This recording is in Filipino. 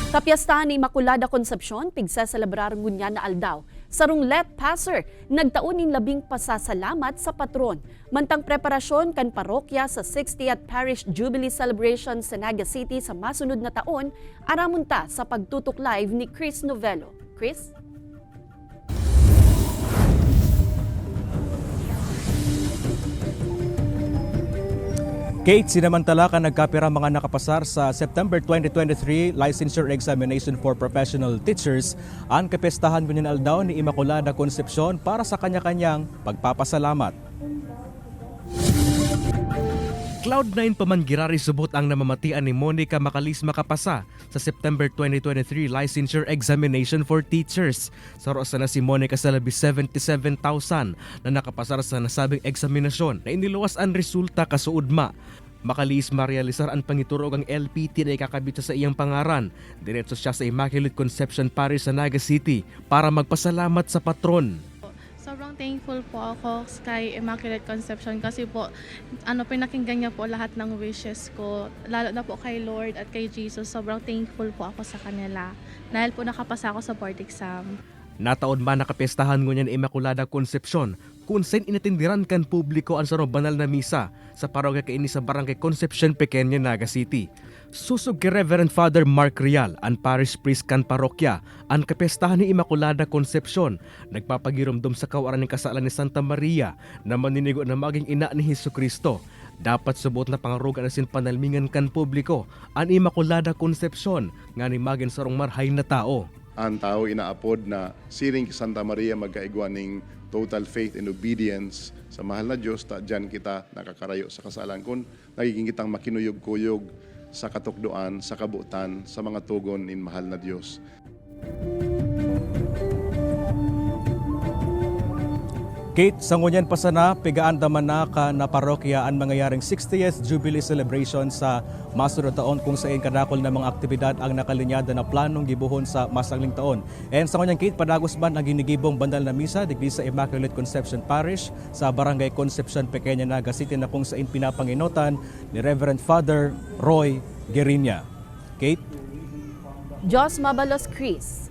Kapiyastahan ni Immaculada Concepcion, pigsa sa celebrar ngunya na aldaw. Sarong let passer, nagtaunin labing pasasalamat sa patron. Mantang preparasyon kan parokya sa 60th Parish Jubilee Celebration sa Naga City sa masunod na taon, aramunta sa pagtutok live ni Chris Novello. Chris? Kate, sinamantala ka nagkapira mga nakapasar sa September 2023 Licensure Examination for Professional Teachers ang kapestahan aldaw ni Immaculada Concepcion para sa kanya-kanyang pagpapasalamat. Cloud9 pamanggirari subot ang namamatian ni Monica Macalis makapasa sa September 2023 Licensure Examination for Teachers. Sarosa na si Monica sa labis 77,000 na nakapasar sa nasabing eksaminasyon na iniluwas ang resulta kasuudma. Macalis marealisar ang pangiturog ang LPT na ikakabit sa iyang pangaran. Diretso siya sa Immaculate Conception Parish sa Naga City para magpasalamat sa patron. Sobrang thankful po ako kay Immaculate Conception kasi po pinakinggan niya po lahat ng wishes ko, lalo na po kay Lord at kay Jesus. Sobrang thankful po ako sa kanila dahil po nakapasa ako sa board exam. Nataon man nakapestahan ngunyan ni Immaculada Concepcion kung saan inatindiran kan publiko ang sarong banal na misa sa parokya kaini sa Barangay Concepcion Pequeña, Naga City. Susog kay Reverend Father Mark Rial, ang parish priest kan parokya, ang kapestahan ni Immaculada Concepcion. Nagpapagirumdum sa kawaran ng kasalan ni Santa Maria na maninigo na maging ina ni Jesucristo. Dapat subot na pangarugan na sin panalmingan kan publiko ang Immaculada Concepcion nga ni maging sarong marhay na tao. Ang tao inaapod na siring ki Santa Maria magkaigwaning total faith and obedience sa mahal na Diyos, ta dyan kita nakakarayo sa kasalan kun nagiging kitang makinuyog-kuyog sa katukduan, sa kabutan, sa mga tugon in mahal na Diyos. Kate, sa ngunyan pa sana, pigaan daman na ka na parokya ang mangyayaring 60th Jubilee Celebration sa masunod taon kung saan kadakol na mga aktibidad ang nakalinyada na planong gibuhon sa masangling taon. And sa ngunyan, Kate, padagos man ang ginigibong bandal na misa digdi sa Immaculate Conception Parish sa Barangay Concepcion Pequeña, Naga City na kung saan pinapanginotan ni Reverend Father Roy Gueriña. Kate? Jos Mabalos, Chris.